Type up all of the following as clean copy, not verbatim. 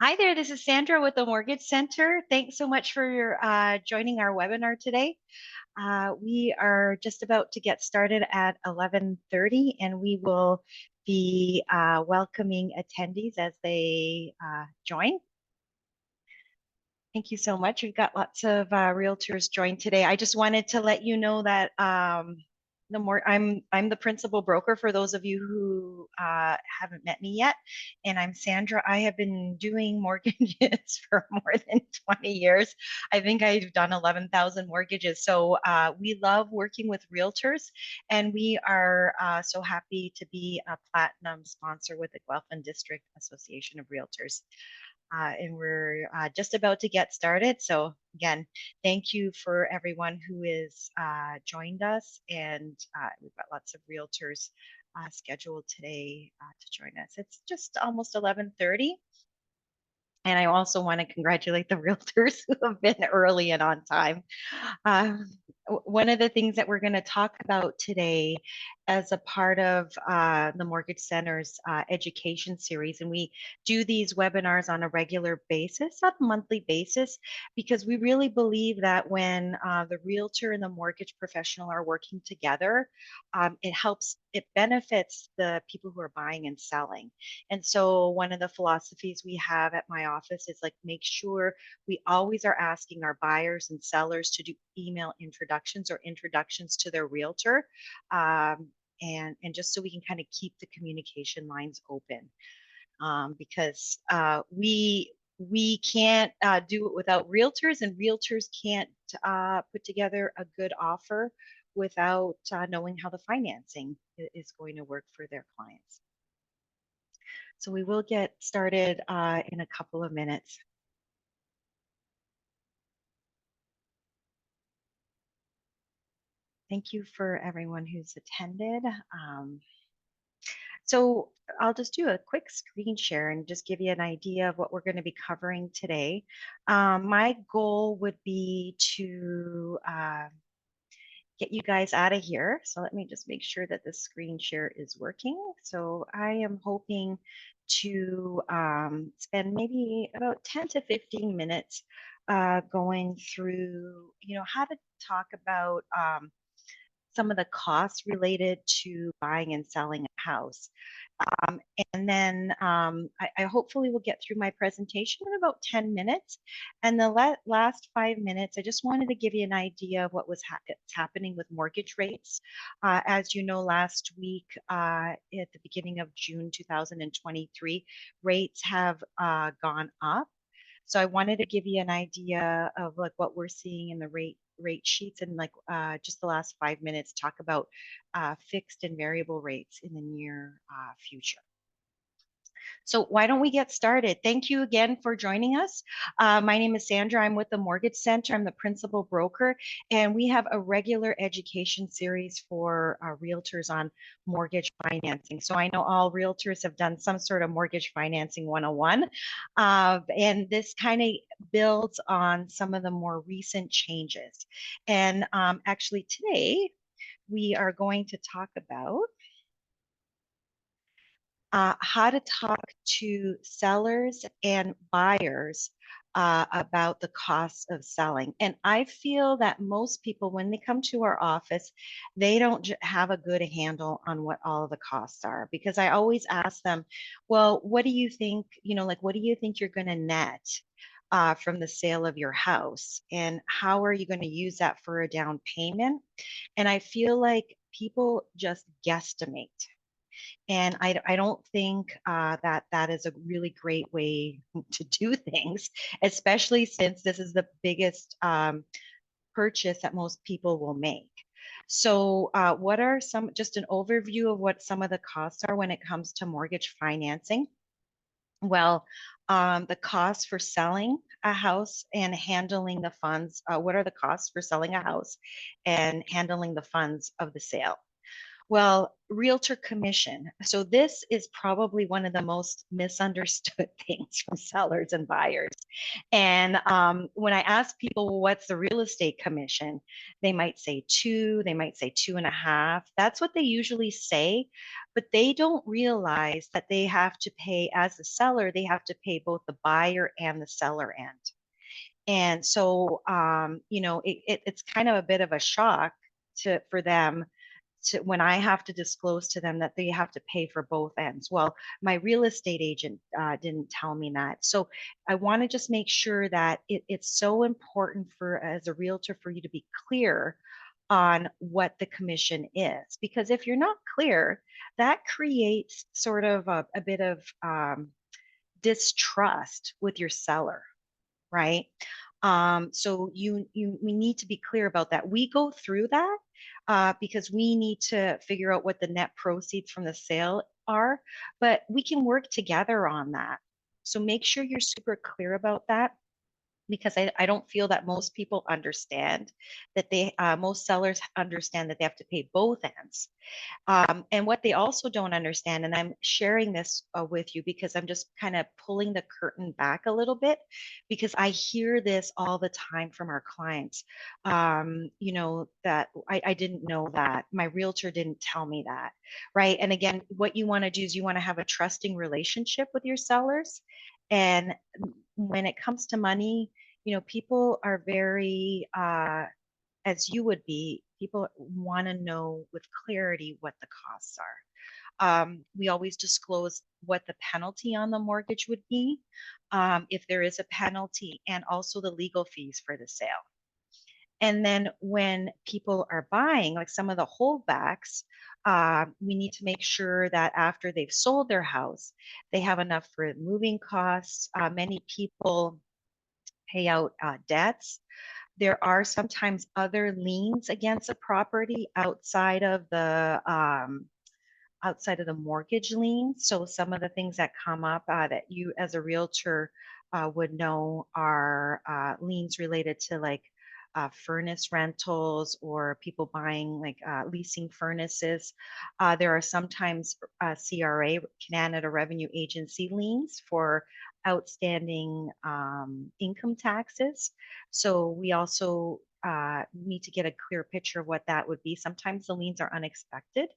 Hi there, this is Sandra with the Mortgage Center. Thanks so much for joining our webinar today. We are just about to get started at 11:30, and we will be welcoming attendees as they join. Thank you so much. We've got lots of realtors join today. I just wanted to let you know that I'm the principal broker for those of you who haven't met me yet, and I'm Sandra. I have been doing mortgages for more than 20 years. I think I've done 11,000 mortgages. So we love working with realtors, and we are so happy to be a platinum sponsor with the Guelph and District Association of Realtors. And we're just about to get started. So again, thank you for everyone who is joined us, and we've got lots of realtors scheduled today to join us. It's just almost 11:30. And I also want to congratulate the realtors who have been early and on time. Uh, One of the things that we're going to talk about today as a part of the Mortgage Center's education series, and we do these webinars on a regular basis, on a monthly basis, because we really believe that when the realtor and the mortgage professional are working together, it benefits the people who are buying and selling. And so one of the philosophies we have at my office is like, make sure we always are asking our buyers and sellers to do email introductions or introductions to their realtor. And just so we can kind of keep the communication lines open, because we can't do it without realtors, and realtors can't put together a good offer without knowing how the financing is going to work for their clients. So we will get started in a couple of minutes. Thank you for everyone who's attended. So I'll just do a quick screen share and just give you an idea of what we're going to be covering today. My goal would be to get you guys out of here. So let me just make sure that the screen share is working. So I am hoping to spend maybe about 10 to 15 minutes going through, how to talk about some of the costs related to buying and selling a house. Um, and then I hopefully will get through my presentation in about 10 minutes. And the last 5 minutes, I just wanted to give you an idea of what was happening with mortgage rates. As you know, last week at the beginning of June 2023, rates have gone up. So I wanted to give you an idea of like what we're seeing in the rate sheets, and like just the last 5 minutes talk about fixed and variable rates in the near future. So why don't we get started? Thank you again for joining us. My name is Sandra. I'm with the Mortgage Center. I'm the principal broker, and we have a regular education series for realtors on mortgage financing. So I know all realtors have done some sort of mortgage financing 101, and this kind of builds on some of the more recent changes. And actually today we are going to talk about how to talk to sellers and buyers about the costs of selling. And I feel that most people, when they come to our office, they don't have a good handle on what all of the costs are, because I always ask them, well, what do you think, like, what do you think you're going to net from the sale of your house? And how are you going to use that for a down payment? And I feel like people just guesstimate. And I don't think that is a really great way to do things, especially since this is the biggest purchase that most people will make. So what are just an overview of what some of the costs are when it comes to mortgage financing? Well, the costs for selling a house and handling the funds. What are the costs for selling a house and handling the funds of the sale? Well, realtor commission. So this is probably one of the most misunderstood things from sellers and buyers. And when I ask people, well, what's the real estate commission? They might say two, they might say two and a half. That's what they usually say, but they don't realize that they have to pay, as a seller, they have to pay both the buyer and the seller end. And so, it's kind of a bit of a shock for them when I have to disclose to them that they have to pay for both ends. Well, my real estate agent didn't tell me that. So I want to just make sure that it's so important for, as a realtor, for you to be clear on what the commission is. Because if you're not clear, that creates sort of a bit of distrust with your seller, right? So we need to be clear about that. We go through that because we need to figure out what the net proceeds from the sale are, but we can work together on that. So make sure you're super clear about that, because I don't feel that most people understand that most sellers understand that they have to pay both ends. And what they also don't understand, and I'm sharing this with you because I'm just kind of pulling the curtain back a little bit, because I hear this all the time from our clients. That I didn't know that. My realtor didn't tell me that. Right. And again, what you want to do is you want to have a trusting relationship with your sellers. And when it comes to money, people are very, as you would be, people want to know with clarity what the costs are. We always disclose what the penalty on the mortgage would be, if there is a penalty, and also the legal fees for the sale. And then when people are buying, like some of the holdbacks, we need to make sure that after they've sold their house, they have enough for moving costs. Many people pay out debts. There are sometimes other liens against a property outside of the mortgage lien. So some of the things that come up that you as a realtor would know are liens related to, like, furnace rentals, or people buying, like, leasing furnaces. There are sometimes CRA, Canada Revenue Agency, liens for outstanding income taxes. So we also need to get a clear picture of what that would be. Sometimes the liens are unexpected.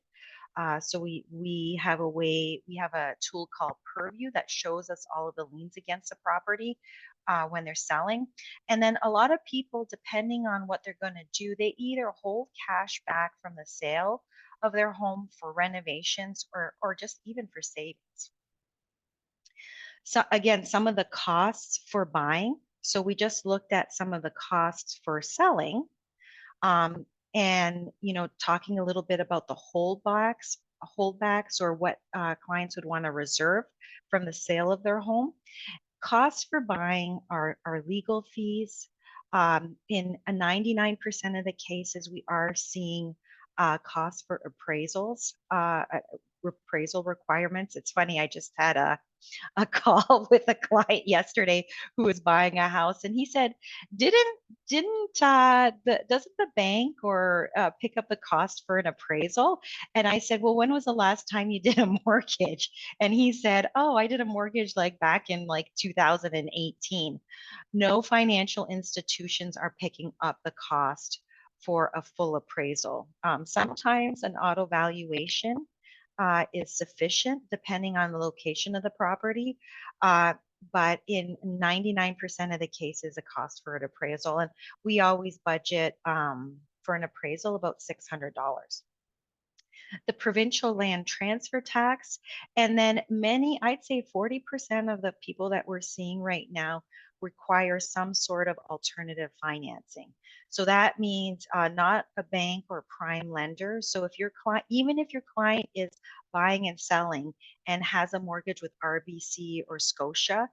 So we have a tool called Purview that shows us all of the liens against the property when they're selling. And then a lot of people, depending on what they're going to do, they either hold cash back from the sale of their home for renovations, or just even for savings. So again, some of the costs for buying. So we just looked at some of the costs for selling, um, and talking a little bit about the holdbacks, or what clients would want to reserve from the sale of their home. Costs for buying are legal fees. In a 99% of the cases, we are seeing costs for appraisal requirements. It's funny, I just had a call with a client yesterday who was buying a house, and he said, didn't doesn't the bank or pick up the cost for an appraisal? And I said, well, when was the last time you did a mortgage? And he said, oh, I did a mortgage like back in like 2018. No financial institutions are picking up the cost for a full appraisal. Sometimes an auto valuation is sufficient depending on the location of the property. Uh, but in 99% of the cases, a cost for an appraisal. And we always budget for an appraisal about $600. The provincial land transfer tax, and then I'd say 40% of the people that we're seeing right now require some sort of alternative financing. So that means not a bank or prime lender. So if your client, even if your client is buying and selling and has a mortgage with RBC or Scotia,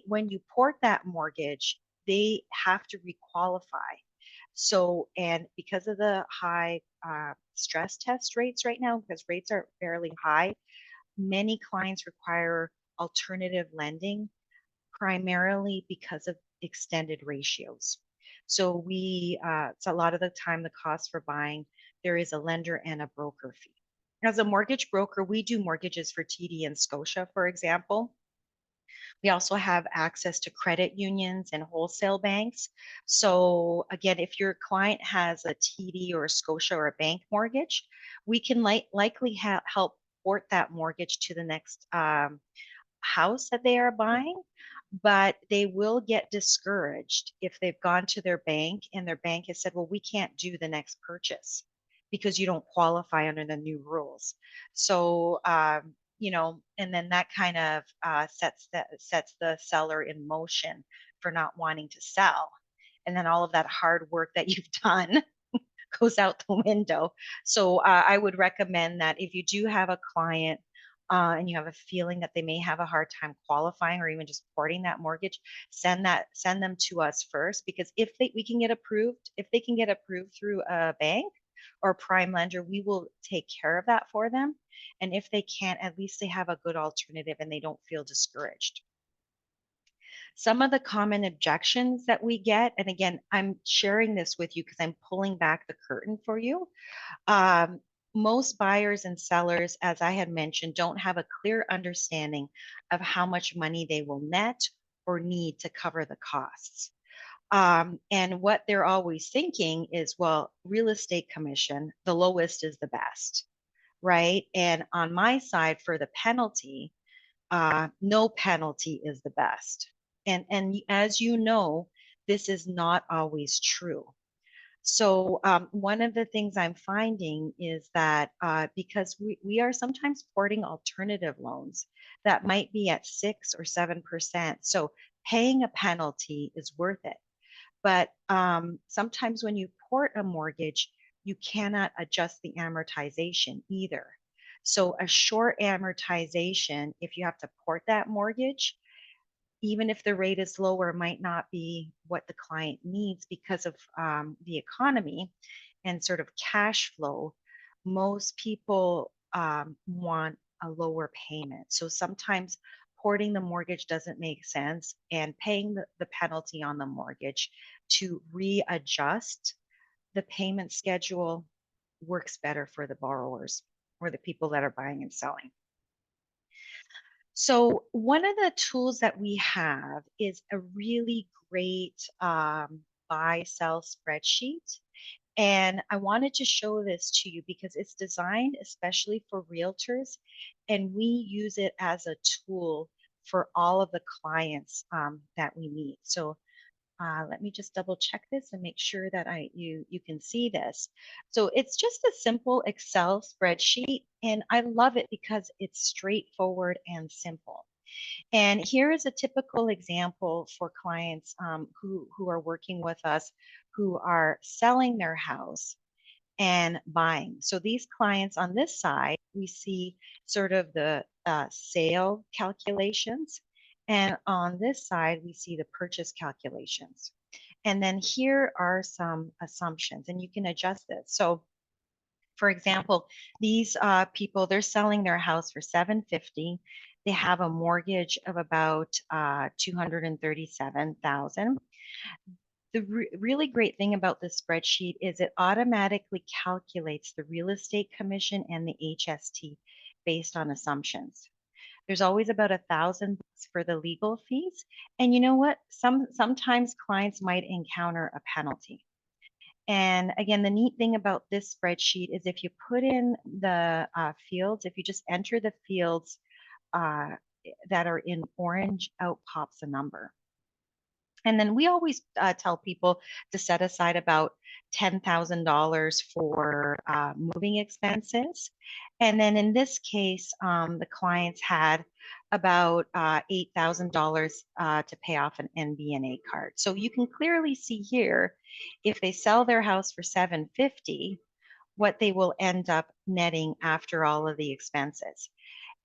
when you port that mortgage, they have to requalify. So, and because of the high stress test rates right now, because rates are fairly high, many clients require alternative lending, primarily because of extended ratios. So so a lot of the time, the cost for buying, there is a lender and a broker fee. As a mortgage broker, we do mortgages for TD and Scotia, for example. We also have access to credit unions and wholesale banks. So again, if your client has a TD or a Scotia or a bank mortgage, we can likely help port that mortgage to the next house that they are buying, but they will get discouraged if they've gone to their bank and their bank has said, well, we can't do the next purchase because you don't qualify under the new rules. So, and then that kind of sets the seller in motion for not wanting to sell. And then all of that hard work that you've done goes out the window. So I would recommend that if you do have a client and you have a feeling that they may have a hard time qualifying or even just porting that mortgage, send them to us first, because if we can get approved, if they can get approved through a bank or a prime lender, we will take care of that for them. And if they can't, at least they have a good alternative and they don't feel discouraged. Some of the common objections that we get, and again, I'm sharing this with you because I'm pulling back the curtain for you. Um, Most buyers and sellers, as I had mentioned, don't have a clear understanding of how much money they will net or need to cover the costs. And what they're always thinking is, well, real estate commission, the lowest is the best, right? And on my side, for the penalty, no penalty is the best. And as you know, this is not always true. So one of the things I'm finding is that because we are sometimes porting alternative loans that might be at 6 or 7%. So paying a penalty is worth it. But sometimes when you port a mortgage, you cannot adjust the amortization either. So a short amortization, if you have to port that mortgage, even if the rate is lower, might not be what the client needs because of the economy and sort of cash flow. Most people want a lower payment. So sometimes porting the mortgage doesn't make sense, and paying the penalty on the mortgage to readjust the payment schedule works better for the borrowers or the people that are buying and selling. So one of the tools that we have is a really great buy sell spreadsheet. And I wanted to show this to you because it's designed especially for realtors, and we use it as a tool for all of the clients that we meet. So let me just double check this and make sure that you can see this. So it's just a simple Excel spreadsheet, and I love it because it's straightforward and simple. And here is a typical example for clients who are working with us, who are selling their house and buying. So these clients on this side, we see sort of the sale calculations. And on this side, we see the purchase calculations. And then here are some assumptions, and you can adjust this. So for example, these people, they're selling their house for $750. They have a mortgage of about $237,000. The really great thing about this spreadsheet is it automatically calculates the real estate commission and the HST based on assumptions. There's always about $1,000 for the legal fees. And you know what? Sometimes clients might encounter a penalty. And again, the neat thing about this spreadsheet is if you put in the fields, if you just enter the fields uh, that are in orange, out pops a number. And then we always tell people to set aside about $10,000 for moving expenses. And then in this case, the clients had about $8,000 to pay off an NBNA card. So you can clearly see here, if they sell their house for $750, what they will end up netting after all of the expenses.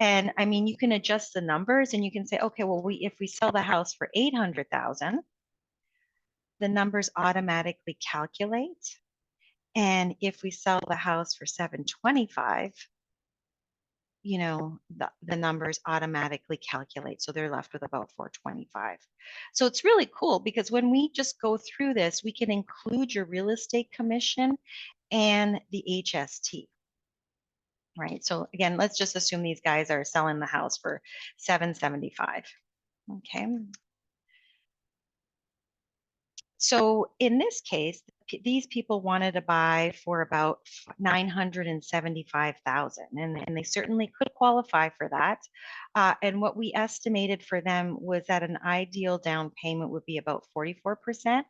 And I mean, you can adjust the numbers and you can say, okay, well, if we sell the house for 800,000, the numbers automatically calculate. And if we sell the house for 725, the numbers automatically calculate. So they're left with about 425. So it's really cool because when we just go through this, we can include your real estate commission and the HST, right? So again, let's just assume these guys are selling the house for 775. Okay. So in this case, these people wanted to buy for about 975,000, and they certainly could qualify for that. And what we estimated for them was that an ideal down payment would be about 44%,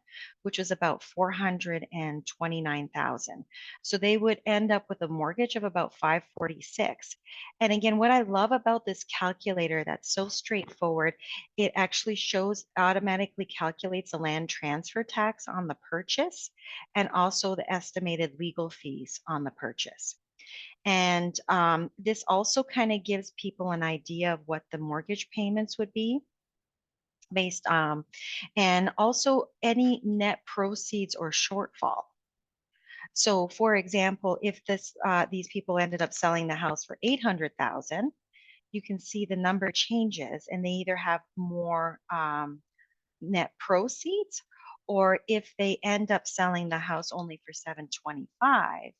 which was about 429,000. So they would end up with a mortgage of about 546. And again, what I love about this calculator that's so straightforward, it actually shows automatically calculates the land transfer tax on the purchase and also the estimated legal fees on the purchase. And this also kind of gives people an idea of what the mortgage payments would be based and also any net proceeds or shortfall. So for example, if these people ended up selling the house for 800,000, you can see the number changes and they either have more net proceeds, or if they end up selling the house only for 725,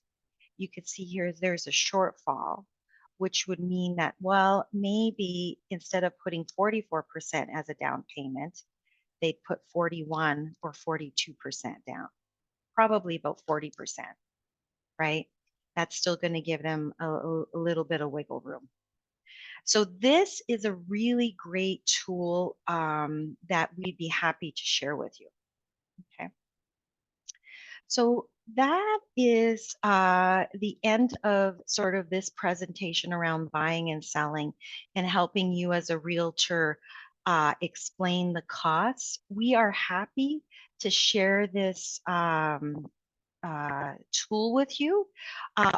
you could see here there's a shortfall, which would mean that, well, maybe instead of putting 44% as a down payment, they'd put 41 or 42% down, probably about 40%, right? That's still going to give them a little bit of wiggle room. So this is a really great tool that we'd be happy to share with you. Okay. So that is the end of sort of this presentation around buying and selling and helping you as a realtor explain the costs. We are happy to share this tool with you.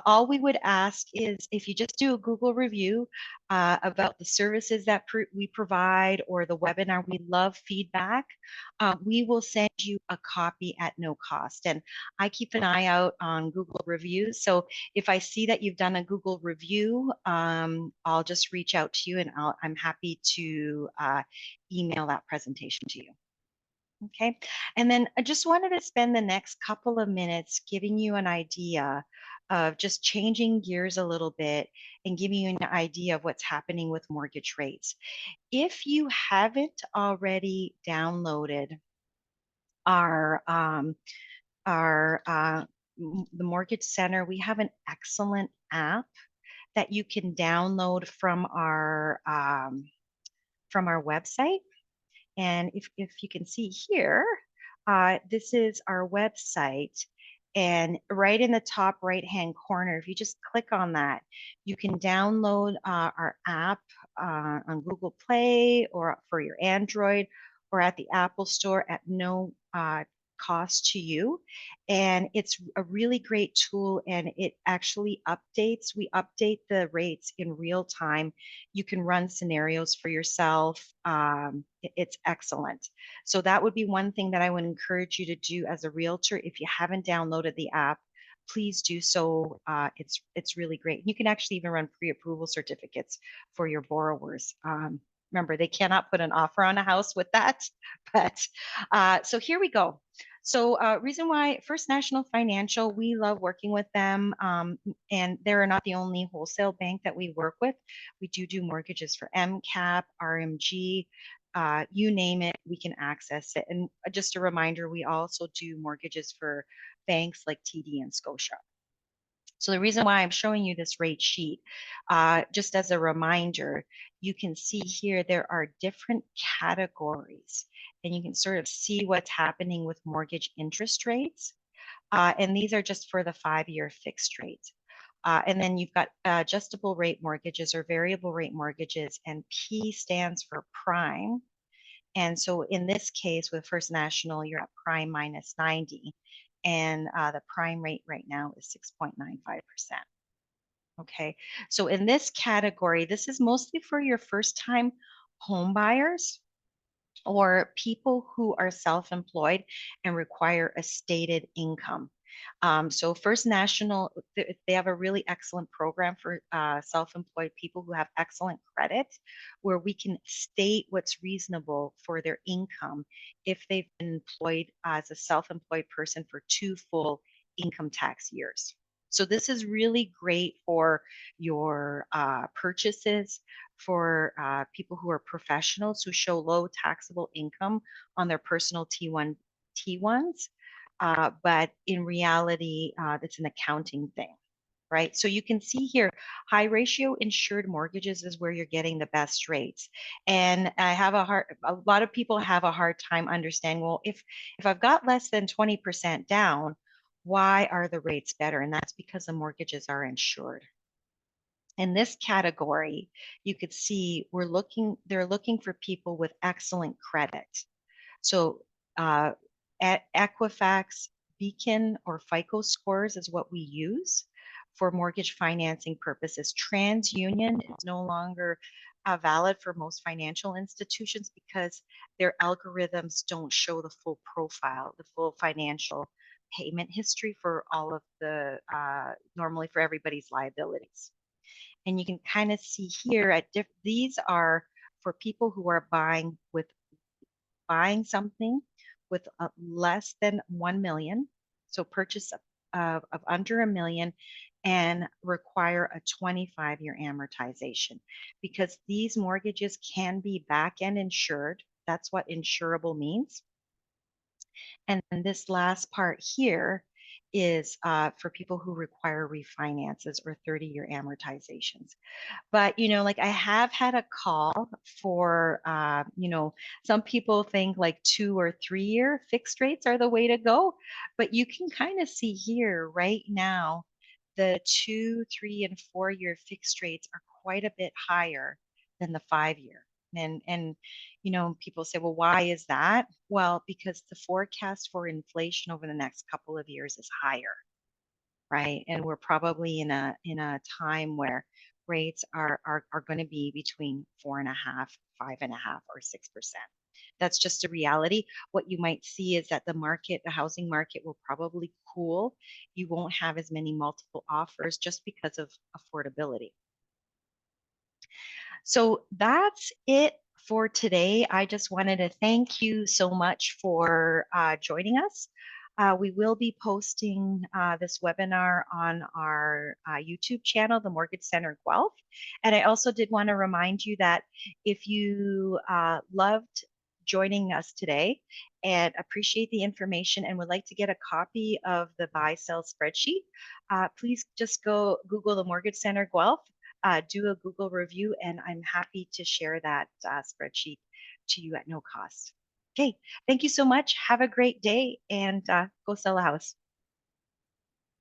All we would ask is if you just do a Google review about the services that we provide or the webinar, we love feedback. We will send you a copy at no cost. And I keep an eye out on Google reviews. So if I see that you've done a Google review, I'll just reach out to you and I'm happy to email that presentation to you. Okay, and then I just wanted to spend the next couple of minutes giving you an idea of just changing gears a little bit and giving you an idea of what's happening with mortgage rates. If you haven't already downloaded our the Mortgage Center, we have an excellent app that you can download from our website. And if you can see here, this is our website. And right in the top right-hand corner, if you just click on that, you can download our app on Google Play or for your Android or at the Apple Store at no cost to you. And it's a really great tool and it actually updates. We update the rates in real time. You can run scenarios for yourself. It's excellent. So that would be one thing that I would encourage you to do as a realtor. If you haven't downloaded the app, please do so. It's really great. You can actually even run pre-approval certificates for your borrowers. Remember, they cannot put an offer on a house with that. But so here we go. So reason why First National Financial, we love working with them. And they're not the only wholesale bank that we work with. We do mortgages for MCAP, RMG, you name it, we can access it. And just a reminder, we also do mortgages for banks like TD and Scotia. So the reason why I'm showing you this rate sheet, just as a reminder, you can see here there are different categories and you can sort of see what's happening with mortgage interest rates. And these are just for the 5-year fixed rate. And then you've got adjustable rate mortgages or variable rate mortgages, and P stands for prime. And so in this case with First National, you're at prime minus 90. And the prime rate right now is 6.95%. Okay, so in this category, this is mostly for your first time home buyers or people who are self-employed and require a stated income. So First National, they have a really excellent program for self-employed people who have excellent credit, where we can state what's reasonable for their income if they've been employed as a self-employed person for 2 full income tax years. So this is really great for your purchases, for people who are professionals who show low taxable income on their personal T1s. But in reality, it's an accounting thing, right? So you can see here, high ratio insured mortgages is where you're getting the best rates. And a lot of people have a hard time understanding, well, if I've got less than 20% down, why are the rates better? And that's because the mortgages are insured. In this category, you could see they're looking for people with excellent credit. So uh, at Equifax, Beacon, or FICO scores is what we use for mortgage financing purposes. TransUnion is no longer valid for most financial institutions because their algorithms don't show the full profile, the full financial payment history for all of the normally for everybody's liabilities. And you can kind of see here these are for people who are buying something with less than 1 million, so purchase of under a million, and require a 25-year amortization, because these mortgages can be back end insured. That's what insurable means. And this last part here is for people who require refinances or 30-year amortizations. But, like I have had a call for, some people think like 2 or 3 year fixed rates are the way to go. But you can kind of see here right now, the 2, 3, and 4 year fixed rates are quite a bit higher than the 5 year. And people say, well, why is that? Well, because the forecast for inflation over the next couple of years is higher, right? And we're probably in a time where rates are going to be between 4.5, 5.5, or 6%. That's just a reality. What you might see is that the housing market will probably cool. You won't have as many multiple offers just because of affordability. So that's it for today. I just wanted to thank you so much for joining us. We will be posting this webinar on our YouTube channel, the Mortgage Center Guelph. And I also did want to remind you that if you loved joining us today and appreciate the information and would like to get a copy of the buy sell spreadsheet, please just go Google the Mortgage Center Guelph, do a Google review, and I'm happy to share that spreadsheet to you at no cost. Okay, thank you so much. Have a great day, and go sell a house.